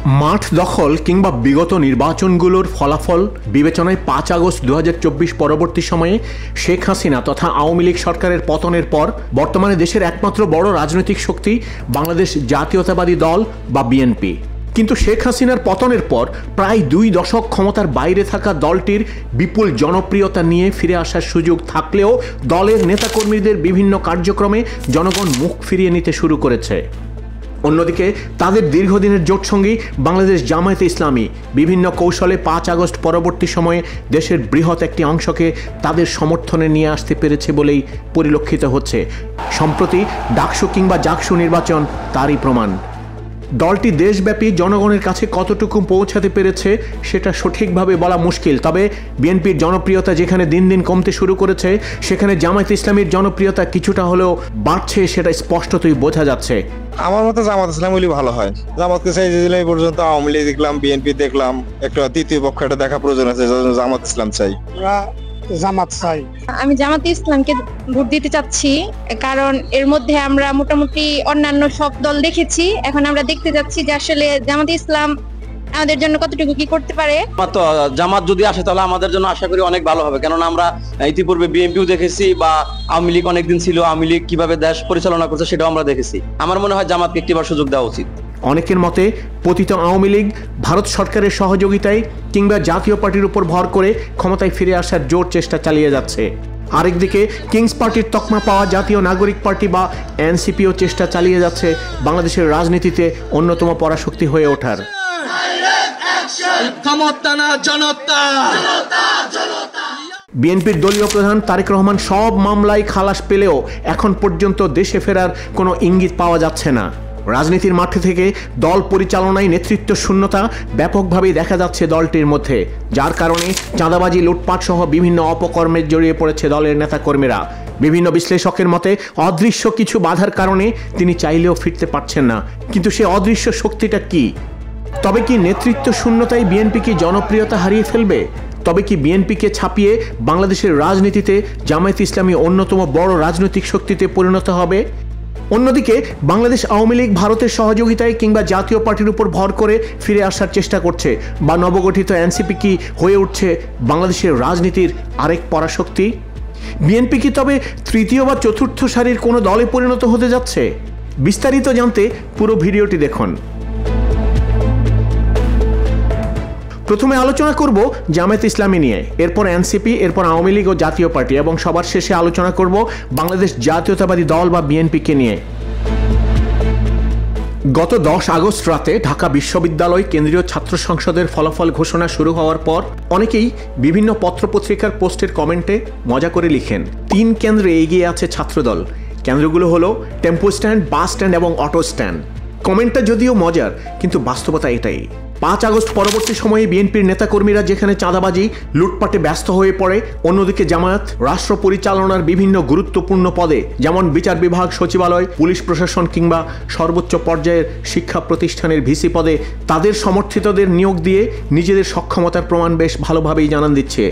মাঠ দখল কিংবা বিগত নির্বাচনগুলোর ফলাফল বিবেচনায় 5 আগস্ট 2024 পরবর্তী সময়ে শেখ হাসিনা তথা আওয়ামী লীগ সরকারের পতনের পর বর্তমানে দেশের একমাত্র বড় রাজনৈতিক শক্তি বাংলাদেশ জাতীয়তাবাদী দল বা বিএনপি। কিন্তু শেখ হাসিনার পতনের পর প্রায় 2 দশক ক্ষমতার বাইরে থাকা দলটির বিপুল জনপ্রিয়তা নিয়ে ফিরে আসার সুযোগ থাকলেও দলের নেতাকর্মীদের বিভিন্ন কার্যক্রমে জনগণ মুখ ফিরিয়ে নিতে শুরু করেছে। অন্যদিকে তাদের দীর্ঘদিনের জোটসঙ্গী বাংলাদেশ জামায়াতে ইসলামী বিভিন্ন কৌশলে 5 আগস্ট পরবর্তী সময়ে দেশের বৃহৎ একটি অংশকে তাদের সমর্থনে নিয়ে আসতে পেরেছে বলেই পরিলক্ষিত হচ্ছে। সম্প্রতি ডাকসু কিংবা জাকসু নির্বাচন তারই প্রমাণ। দলটি দেশব্যাপী জনগণের কাছে কতটুকু পৌঁছাতে পেরেছে সেটা সঠিকভাবে বলা মুশকিল। তবে বিএনপির জনপ্রিয়তা যেখানে দিন দিন কমতে শুরু করেছে, সেখানে জামায়াতে ইসলামীর জনপ্রিয়তা কিছুটা হলেও বাড়ছে, সেটা স্পষ্টতই বোঝা যাচ্ছে। আমার মতে জামাত ইসলাম হলে ভালো হয়। জামাতকে চাই এই পর্যন্ত আওয়ামী লীগ দেখলাম, বিএনপি দেখলাম, একটা তৃতীয় পক্ষ একটা দেখা প্রয়োজন আছে, জামাত ইসলাম চাই। জামাত চাই। আমি জামাতে ইসলামকে ভোট দিতে চাচ্ছি, কারণ এর মধ্যে আমরা মোটামুটি অন্যান্য সব দল দেখেছি, এখন আমরা দেখতে যাচ্ছি যে আসলে জামাতে ইসলাম আমাদের জন্য কতটুকু কি করতে পারে। জামাত যদি আসে তাহলে আমাদের জন্য আশা করি অনেক ভালো হবে, কেননা আমরা ইতিপূর্বে বিএনপিও দেখেছি বা আওয়ামী লীগ অনেকদিন ছিল, আওয়ামী লীগ কিভাবে দেশ পরিচালনা করছে সেটাও আমরা দেখেছি। আমার মনে হয় জামাতকে একটিবার সুযোগ দেওয়া উচিত। অনেকের মতে পতিত আওয়ামী লীগ ভারত সরকারের সহযোগিতায় কিংবা জাতীয় পার্টির উপর ভর করে ক্ষমতায় ফিরে আসার জোর চেষ্টা চালিয়ে যাচ্ছে। আরেকদিকে কিংস পার্টির তকমা পাওয়া জাতীয় নাগরিক পার্টি বা এনসিপিও চেষ্টা চালিয়ে যাচ্ছে বাংলাদেশের রাজনীতিতে অন্যতম পরাশক্তি হয়ে ওঠার। বিএনপির দলীয় প্রধান তারেক রহমান সব মামলায় খালাস পেলেও এখন পর্যন্ত দেশে ফেরার কোনো ইঙ্গিত পাওয়া যাচ্ছে না। রাজনীতির মাঠে থেকে দল পরিচালনায় নেতৃত্ব শূন্যতা ব্যাপকভাবে দেখা যাচ্ছে দলটির মধ্যে, যার কারণে চাঁদাবাজি, লুটপাট সহ বিভিন্ন অপকর্মে জড়িয়ে পড়েছে দলের নেতাকর্মীরা। বিভিন্ন বিশ্লেষকের মতে অদৃশ্য কিছু বাধার কারণে তিনি চাইলেও ফিরতে পারছেন না। কিন্তু সে অদৃশ্য শক্তিটা কি? তবে কি নেতৃত্ব শূন্যতায় বিএনপি কি জনপ্রিয়তা হারিয়ে ফেলবে? তবে কি বিএনপিকে ছাপিয়ে বাংলাদেশের রাজনীতিতে জামায়াতে ইসলামী অন্যতম বড় রাজনৈতিক শক্তিতে পরিণত হবে? অন্যদিকে বাংলাদেশ আওয়ামী লীগ ভারতের সহযোগিতায় কিংবা জাতীয় পার্টির উপর ভর করে ফিরে আসার চেষ্টা করছে, বা নবগঠিত এনসিপি কি হয়ে উঠছে বাংলাদেশের রাজনীতির আরেক পরাশক্তি? বিএনপি কি তবে তৃতীয় বা চতুর্থ সারির কোনো দলে পরিণত হতে যাচ্ছে? বিস্তারিত জানতে পুরো ভিডিওটি দেখুন। প্রথমে আলোচনা করব জামায়াতে ইসলামী নিয়ে, এরপর এনসিপি, এরপর আওয়ামী লীগ ও জাতীয় পার্টি, এবং সবার শেষে আলোচনা করব বাংলাদেশ জাতীয়তাবাদী দল বা বিএনপিকে নিয়ে। গত 10 আগস্ট রাতে ঢাকা বিশ্ববিদ্যালয় কেন্দ্রীয় ছাত্র সংসদের ফলাফল ঘোষণা শুরু হওয়ার পর অনেকেই বিভিন্ন পত্রপত্রিকার পোস্টের কমেন্টে মজা করে লিখেন 3 কেন্দ্রে এগিয়ে আছে ছাত্রদল। কেন্দ্রগুলো হলো টেম্পো স্ট্যান্ড, বাস স্ট্যান্ড এবং অটো স্ট্যান্ড। কমেন্টটা যদিও মজার, কিন্তু বাস্তবতা এটাই। 5 আগস্ট পরবর্তী সময়ে বিএনপির নেতাকর্মীরা যেখানে চাঁদাবাজি, লুটপাটে ব্যস্ত হয়ে পড়ে, অন্যদিকে জামায়াত রাষ্ট্র পরিচালনার বিভিন্ন গুরুত্বপূর্ণ পদে, যেমন বিচার বিভাগ, সচিবালয়, পুলিশ প্রশাসন কিংবা সর্বোচ্চ পর্যায়ের শিক্ষা প্রতিষ্ঠানের ভিসি পদে তাদের সমর্থিতদের নিয়োগ দিয়ে নিজেদের সক্ষমতার প্রমাণ বেশ ভালোভাবেই জানান দিচ্ছে।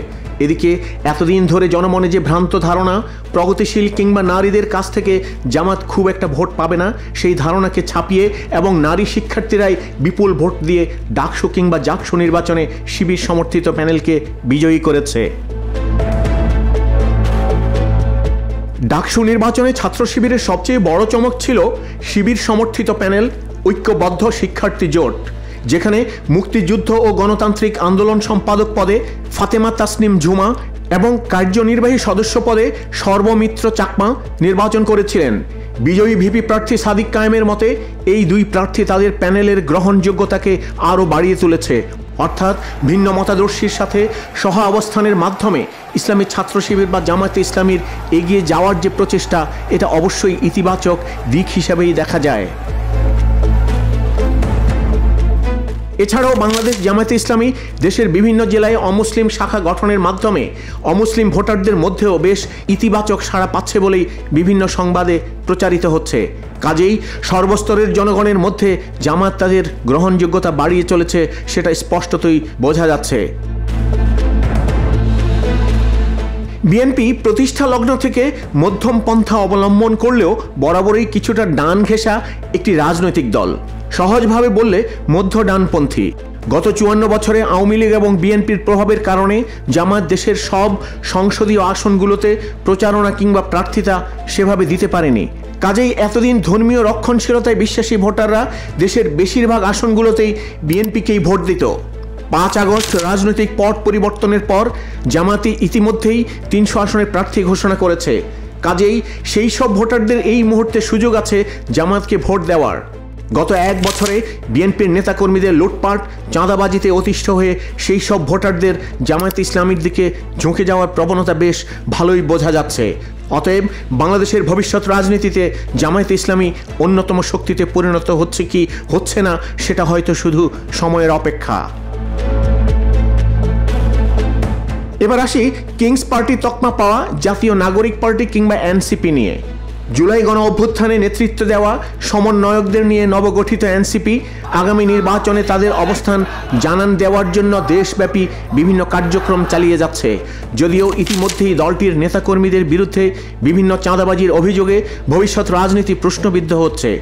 এদিকে এতদিন ধরে জনমনে যে ভ্রান্ত ধারণা প্রগতিশীল কিংবা নারীদের কাছ থেকে জামাত খুব একটা ভোট পাবে না, সেই ধারণাকে ছাপিয়ে এবং নারী শিক্ষার্থীরাই বিপুল ভোট দিয়ে ডাকসু কিংবা জাকসু নির্বাচনে শিবির সমর্থিত প্যানেলকে বিজয়ী করেছে। ডাকসু নির্বাচনে ছাত্র শিবিরের সবচেয়ে বড় চমক ছিল শিবির সমর্থিত প্যানেল ঐক্যবদ্ধ শিক্ষার্থী জোট, যেখানে মুক্তিযুদ্ধ ও গণতান্ত্রিক আন্দোলন সম্পাদক পদে ফাতেমা তাসনিম ঝুমা এবং কার্যনির্বাহী সদস্য পদে সর্বমিত্র চাকমা নির্বাচন করেছিলেন। বিজয়ী ভিপি প্রার্থী সাদিক কায়েমের মতে এই 2 প্রার্থী তাদের প্যানেলের গ্রহণযোগ্যতাকে আরও বাড়িয়ে তুলেছে। অর্থাৎ ভিন্ন মতাদর্শীর সাথে সহ অবস্থানের মাধ্যমে ইসলামী ছাত্র শিবির বা জামায়াতে ইসলামীর এগিয়ে যাওয়ার যে প্রচেষ্টা, এটা অবশ্যই ইতিবাচক দিক হিসেবেই দেখা যায়। এছাড়াও বাংলাদেশ জামায়াতে ইসলামী দেশের বিভিন্ন জেলায় অমুসলিম শাখা গঠনের মাধ্যমে অমুসলিম ভোটারদের মধ্যেও বেশ ইতিবাচক সাড়া পাচ্ছে বলেই বিভিন্ন সংবাদে প্রচারিত হচ্ছে। কাজেই সর্বস্তরের জনগণের মধ্যে জামায়াত তাদের গ্রহণযোগ্যতা বাড়িয়ে চলেছে, সেটা স্পষ্টতই বোঝা যাচ্ছে। বিএনপি প্রতিষ্ঠা লগ্ন থেকে মধ্যম পন্থা অবলম্বন করলেও বরাবরই কিছুটা ডান ঘেঁষা একটি রাজনৈতিক দল। সহজভাবে বললে মধ্য ডানপন্থী। গত 54 বছরে আওয়ামী লীগ এবং বিএনপির প্রভাবের কারণে জামাত দেশের সব সংসদীয় আসনগুলোতে প্রচারণা কিংবা প্রার্থিতা সেভাবে দিতে পারেনি। কাজেই এতদিন ধর্মীয় রক্ষণশীলতায় বিশ্বাসী ভোটাররা দেশের বেশিরভাগ আসনগুলোতেই বিএনপিকেই ভোট দিত। 5 আগস্ট রাজনৈতিক পট পরিবর্তনের পর জামাতি ইতিমধ্যেই 300 আসনের প্রার্থী ঘোষণা করেছে। কাজেই সেই সব ভোটারদের এই মুহূর্তে সুযোগ আছে জামাতকে ভোট দেওয়ার। গত 1 বছরে বিএনপির নেতাকর্মীদের লুটপাট চাঁদাবাজিতে অতিষ্ঠ হয়ে সেই সব ভোটারদের জামায়াতে ইসলামীর দিকে ঝুঁকে যাওয়ার প্রবণতা বেশ ভালোই বোঝা যাচ্ছে। অতএব বাংলাদেশের ভবিষ্যৎ রাজনীতিতে জামায়াতে ইসলামী অন্যতম শক্তিতে পরিণত হচ্ছে কি হচ্ছে না সেটা হয়তো শুধু সময়ের অপেক্ষা। এবার আসি কিংস পার্টি তকমা পাওয়া জাতীয় নাগরিক পার্টি কিংবা এনসিপি নিয়ে। জুলাই গণ অভ্যুত্থানে নেতৃত্ব দেওয়া সমন্বয়কদের নিয়ে নবগঠিত এনসিপি আগামী নির্বাচনে তাদের অবস্থান জানান দেওয়ার জন্য দেশব্যাপী বিভিন্ন কার্যক্রম চালিয়ে যাচ্ছে। যদিও ইতিমধ্যেই দলটির নেতাকর্মীদের বিরুদ্ধে বিভিন্ন চাঁদাবাজির অভিযোগে ভবিষ্যৎ রাজনীতি প্রশ্নবিদ্ধ হচ্ছে।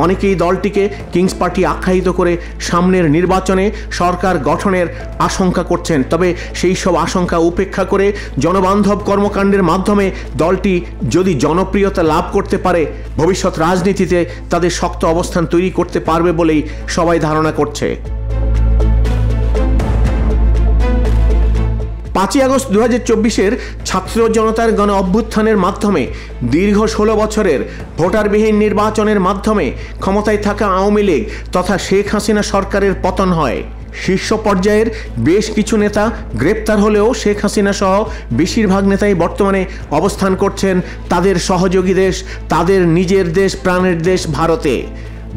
অনেকেই দলটিকে কিংস পার্টি আখ্যায়িত করে সামনের নির্বাচনে সরকার গঠনের আশঙ্কা করছেন। তবে সেই সব আশঙ্কা উপেক্ষা করে জনবান্ধব কর্মকাণ্ডের মাধ্যমে দলটি যদি জনপ্রিয়তা লাভ করতে পারে ভবিষ্যৎ রাজনীতিতে তাদের শক্ত অবস্থান তৈরি করতে পারবে বলেই সবাই ধারণা করছে। 5 আগস্ট 2024-এর ছাত্র জনতার গণ অভ্যুত্থানের মাধ্যমে দীর্ঘ 16 বছরের ভোটারবিহীন নির্বাচনের মাধ্যমে ক্ষমতায় থাকা আওয়ামী লীগ তথা শেখ হাসিনা সরকারের পতন হয়। শীর্ষ পর্যায়ের বেশ কিছু নেতা গ্রেপ্তার হলেও শেখ হাসিনা সহ বেশিরভাগ নেতাই বর্তমানে অবস্থান করছেন তাদের সহযোগী দেশ, তাদের নিজের দেশ, প্রাণের দেশ ভারতে।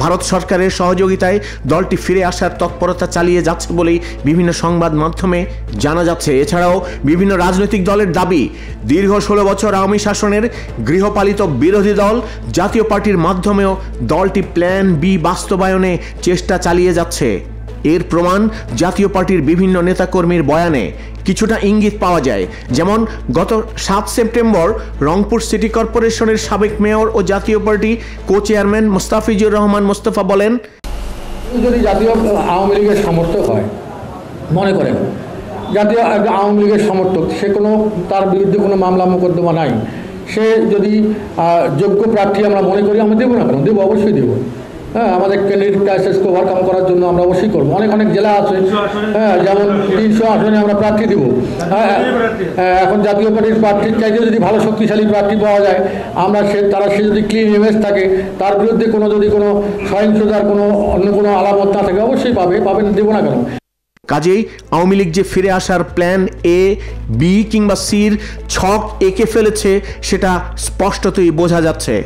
ভারত সরকারের সহযোগিতায় দলটি ফিরে আসার তৎপরতা চালিয়ে যাচ্ছে বলেই বিভিন্ন সংবাদ মাধ্যমে জানা যাচ্ছে। এছাড়াও বিভিন্ন রাজনৈতিক দলের দাবি দীর্ঘ 16 বছর আওয়ামী শাসনের গৃহপালিত বিরোধী দল জাতীয় পার্টির মাধ্যমেও দলটি প্ল্যান বি বাস্তবায়নে চেষ্টা চালিয়ে যাচ্ছে। এর প্রমাণ জাতীয় পার্টির বিভিন্ন নেতাকর্মীর বয়ানে কিছুটা ইঙ্গিত পাওয়া যায়। যেমন গত 7 সেপ্টেম্বর রংপুর সিটি কর্পোরেশনের সাবেক মেয়র ও জাতীয় party co chairman Mostafizur Rahman Mostafa বলেন, যদি জাতীয় আওয়ামী লীগের সমর্থক হয়, মনে করেন জাতীয় আওয়ামী লীগের সমর্থক, সে কোনো তার বিরুদ্ধে কোনো মামলা মোকদ্দমা নাই, সে যদি যোগ্য প্রার্থী আমরা মনে করি, আমরা দেবো না কেন? দেবো, অবশ্যই দেবো। হ্যাঁ, আমাদের ক্যান্ডিডেট ক্রাইসিসকে ওভারকাম করার জন্য আমরা অবশ্যই করবো। অনেক জেলা আছে, হ্যাঁ, যেমন 300 আসনে আমরা প্রার্থী দেব। এখন জাতীয় পার্টির প্রার্থীর চাইতে যদি ভালো শক্তিশালী প্রার্থী পাওয়া যায়, আমরা সে যদি ক্লিন ইমেজ থাকে, তার বিরুদ্ধে যদি কোনো সহিংসতার অন্য কোনো আলামত না থাকে, অবশ্যই পাবেন, দেবো না কেন? কাজেই আওয়ামী লীগ যে ফিরে আসার প্ল্যান এ, বি কিংবা সির ছক এঁকে ফেলেছে সেটা স্পষ্টতই বোঝা যাচ্ছে।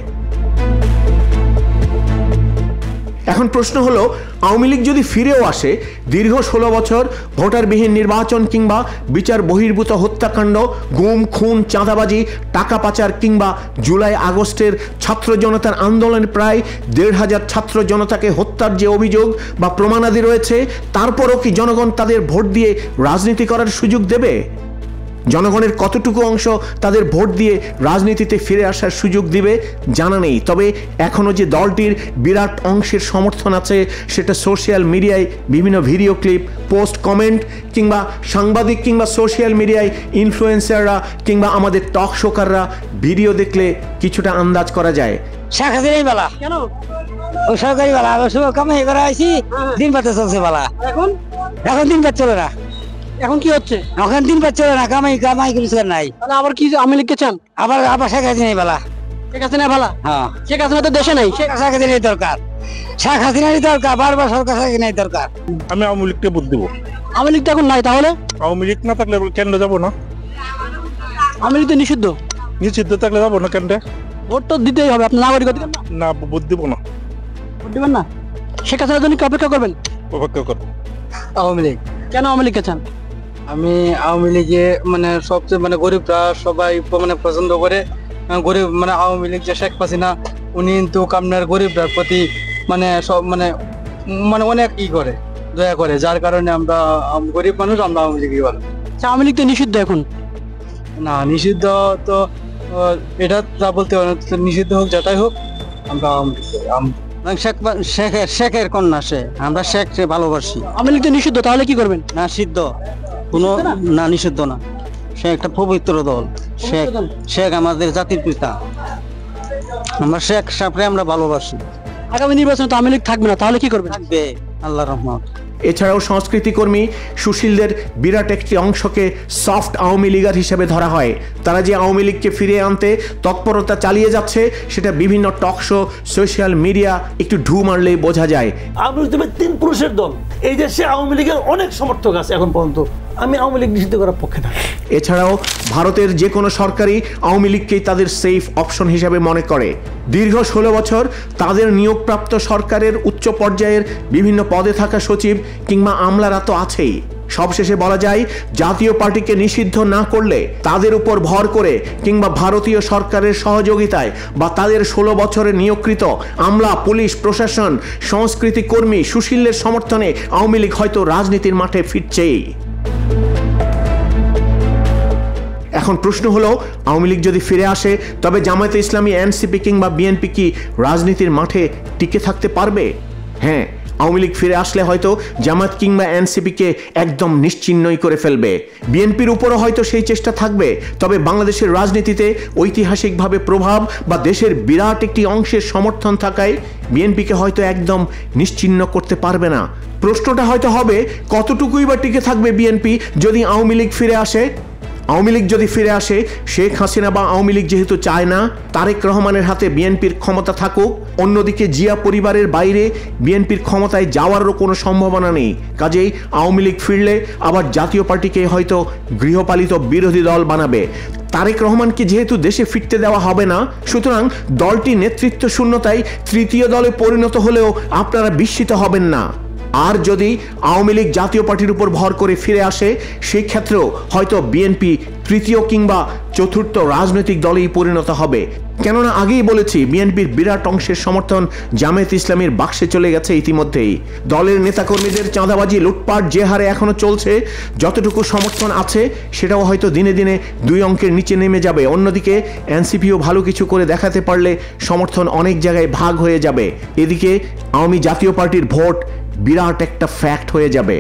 এখন প্রশ্ন হলো, আওয়ামী লীগ যদি ফিরেও আসে, দীর্ঘ 16 বছর ভোটারবিহীন নির্বাচন কিংবা বিচার বহির্ভূত হত্যাকাণ্ড, গুম খুন, চাঁদাবাজি, টাকা পাচার কিংবা জুলাই আগস্টের ছাত্র জনতার আন্দোলনে প্রায় 1,500 ছাত্র জনতাকে হত্যার যে অভিযোগ বা প্রমাণাদি রয়েছে, তারপরও কি জনগণ তাদের ভোট দিয়ে রাজনীতি করার সুযোগ দেবে? জনগণের কতটুকু অংশ তাদের ভোট দিয়ে রাজনীতিতে ফিরে আসার সুযোগ দিবে জানা নেই। তবে এখনও যে দলটির বিরাট অংশের সমর্থন আছে সেটা সোশ্যাল মিডিয়ায় বিভিন্ন ভিডিও ক্লিপ, পোস্ট, কমেন্ট কিংবা সাংবাদিক কিংবা সোশ্যাল মিডিয়ায় ইনফ্লুয়েন্সাররা কিংবা আমাদের টক শোকাররা ভিডিও দেখলে কিছুটা আন্দাজ করা যায়। শেখ হাসিনাই বালা, কেন ও সরকারি বালা, কামাই করা আইছি, দিন পাতে চলছে বালা। এখন দিন পাত চলে না। এখন কি হচ্ছে? এখন দিন পাত চলে না, কামাই কিছু নাই। তাহলে আবার কি আওয়ামী লীগকে চান? আবার শেখ হাসিনাই বালা। শেখ হাসিনা ভালা? হ্যাঁ, শেখ হাসিনা তো দেশে নাই। শেখ হাসিনাই দরকার, শেখ হাসিনারই দরকার, বারবার সরকার হাসিনাই দরকার। আমি আওয়ামী লীগকে ভোট দেবো। আওয়ামী লীগ তো এখন নাই, তাহলে আওয়ামী লীগ না থাকলে কেন্দ্রে যাবো না। আওয়ামী লীগ তো নিষিদ্ধ। নিষিদ্ধ থাকলে যাবো না কেন্দ্রে। ভোট তো দিতেই হবে, আপনার নাগরিকত্ব দিবেন না? না, ভোট দেবো না। ভোট দিবেন না? শেখ হাসিনার জন্য কি অপেক্ষা করবেন? অপেক্ষা করবো। আওয়ামী লীগ কেন আওয়ামী লীগকে চান? আমি আওয়ামী লীগে সবচেয়ে গরিবরা সবাই পছন্দ করে। গরিব আওয়ামী লীগ যে শেখ হাসিনা, উনি কিন্তু আপনার গরিবরার প্রতি সব অনেক করে, দয়া করে, যার কারণে আমরা গরিব মানুষ, আমরা আওয়ামী লীগই ভালো। আওয়ামী লীগ তো নিষিদ্ধ এখন। না, নিষিদ্ধ তো এটা তা বলতে পারে, নিষিদ্ধ হোক যেটাই হোক, আমরা শেখের কন্যা সে, আমরা শেখকে ভালোবাসি। আওয়ামী লীগ তো নিষিদ্ধ, তাহলে কি করবেন? না সিদ্ধ কোনো না, নিষিদ্ধ না, সে একটা পবিত্র দল। শেখ আমাদের জাতির পিতা, আমরা শেখ সাহেবকে আমরা ভালোবাসি। আগামী নির্বাচনে তো আওয়ামী লীগ থাকবে না, তাহলে কি করবেন? থাকবে আল্লাহর রহমত। এছাড়াও সংস্কৃতি কর্মী সুশীলদের বিরাট একটি অংশকে সফট আওয়ামী লীগার হিসেবে ধরা হয়। তারা যে আওয়ামী লীগকে ফিরিয়ে আনতে তৎপরতা চালিয়ে যাচ্ছে সেটা বিভিন্ন টক শো, সোশ্যাল মিডিয়া একটু ঢু মারলেই বোঝা যায়। আওয়ামী লীগ তিন পুরুষের দল, এই দেশে আওয়ামী লীগের অনেক সমর্থক আছে এখন পর্যন্ত। আমি আওয়ামী লীগ নিষিদ্ধ করার পক্ষে থাকি। এছাড়াও ভারতের যে কোনো সরকারই আওয়ামী লীগকেই তাদের সেফ অপশন হিসেবে মনে করে। দীর্ঘ 16 বছর তাদের নিয়োগপ্রাপ্ত সরকারের উচ্চ পর্যায়ের বিভিন্ন পদে থাকা সচিব কিংবা আমলারা তো আছেই। সবশেষে বলা যায়, জাতীয় পার্টিকে নিষিদ্ধ না করলে তাদের উপর ভর করে কিংবা ভারতীয় সরকারের সহযোগিতায় বা তাদের 16 বছরের নিয়োগকৃত আমলা, পুলিশ, প্রশাসন, সংস্কৃতি কর্মী, সুশীলের সমর্থনে আওয়ামী লীগ হয়তো রাজনীতির মাঠে ফিরছেই। এখন প্রশ্ন হলো, আওয়ামী লীগ যদি ফিরে আসে তবে জামায়াতে ইসলামী, এনসিপি কিংবা বিএনপি কি রাজনীতির মাঠে টিকে থাকতে পারবে? হ্যাঁ, আওয়ামী লীগ ফিরে আসলে হয়তো জামায়াত কিংবা এনসিপিকে একদম নিশ্চিহ্নই করে ফেলবে। বিএনপির উপরও হয়তো সেই চেষ্টা থাকবে, তবে বাংলাদেশের রাজনীতিতে ঐতিহাসিকভাবে প্রভাব বা দেশের বিরাট একটি অংশের সমর্থন থাকায় বিএনপিকে হয়তো একদম নিশ্চিহ্ন করতে পারবে না। প্রশ্নটা হয়তো হবে, কতটুকুই বা টিকে থাকবে বিএনপি যদি আওয়ামী লীগ ফিরে আসে? আওয়ামী লীগ যদি ফিরে আসে, শেখ হাসিনা বা আওয়ামী লীগ যেহেতু চায় না তারেক রহমানের হাতে বিএনপির ক্ষমতা থাকুক, অন্যদিকে জিয়া পরিবারের বাইরে বিএনপির ক্ষমতায় যাওয়ারও কোনো সম্ভাবনা নেই। কাজেই আওয়ামী লীগ ফিরলে আবার জাতীয় পার্টিকে হয়তো গৃহপালিত বিরোধী দল বানাবে। তারেক রহমানকে যেহেতু দেশে ফিরতে দেওয়া হবে না, সুতরাং দলটি নেতৃত্ব শূন্যতায় তৃতীয় দলে পরিণত হলেও আপনারা বিস্মিত হবেন না। আর যদি আওয়ামী লীগ জাতীয় পার্টির উপর ভর করে ফিরে আসে, সেই ক্ষেত্রেও হয়তো বিএনপি তৃতীয় কিংবা চতুর্থ রাজনৈতিক দলেই পরিণত হবে। কেননা আগেই বলেছি, বিএনপির বিরাট অংশের সমর্থন জামায়াত ইসলামীর বাক্সে চলে গেছে ইতিমধ্যেই। দলের নেতাকর্মীদের চাঁদাবাজি, লুটপাট যে হারে এখনো চলছে, যতটুকু সমর্থন আছে সেটাও হয়তো দিনে দিনে 2 অঙ্কের নিচে নেমে যাবে। অন্যদিকে এনসিপিও ভালো কিছু করে দেখাতে পারলে সমর্থন অনেক জায়গায় ভাগ হয়ে যাবে। এদিকে আওয়ামী জাতীয় পার্টির ভোট বিরাট একটা ফ্যাক্ট হয়ে যাবে।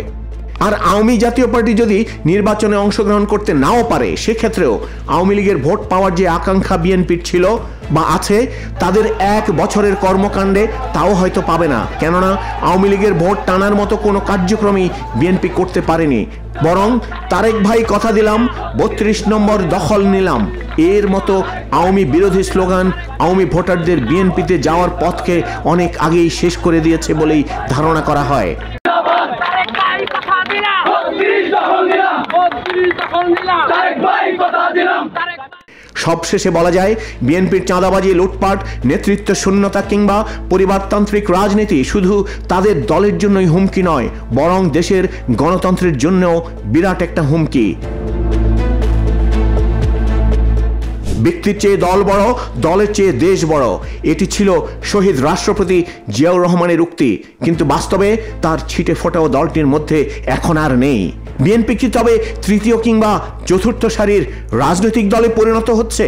আর আওয়ামী জাতীয় পার্টি যদি নির্বাচনে অংশগ্রহণ করতে নাও পারে, সেক্ষেত্রেও আওয়ামী লীগের ভোট পাওয়ার যে আকাঙ্ক্ষা বিএনপির ছিল বা আছে, তাদের 1 বছরের কর্মকাণ্ডে তাও হয়তো পাবে না। কেননা আওয়ামী লীগের ভোট টানার মতো কোনো কার্যক্রমই বিএনপি করতে পারেনি। বরং তারেক ভাই কথা দিলাম, 32 নম্বর দখল নিলাম, এর মতো আওয়ামী বিরোধী স্লোগান আওয়ামী ভোটারদের বিএনপিতে যাওয়ার পথকে অনেক আগেই শেষ করে দিয়েছে বলেই ধারণা করা হয়। সবশেষে বলা যায়, বিএনপির চাঁদাবাজি, লুটপাট, নেতৃত্ব শূন্যতা কিংবা পরিবারতান্ত্রিক রাজনীতি শুধু তাদের দলের জন্যই হুমকি নয়, বরং দেশের গণতন্ত্রের জন্যও বিরাট একটা হুমকি। ব্যক্তির চেয়ে দল বড়, দলের চেয়ে দেশ বড়, এটি ছিল শহীদ রাষ্ট্রপতি জিয়াউর রহমানের উক্তি। কিন্তু বাস্তবে তার ছিটে ফোটাও দলটির মধ্যে এখন আর নেই। বিএনপি কি তবে তৃতীয় কিংবা চতুর্থ সারির রাজনৈতিক দলে পরিণত হচ্ছে?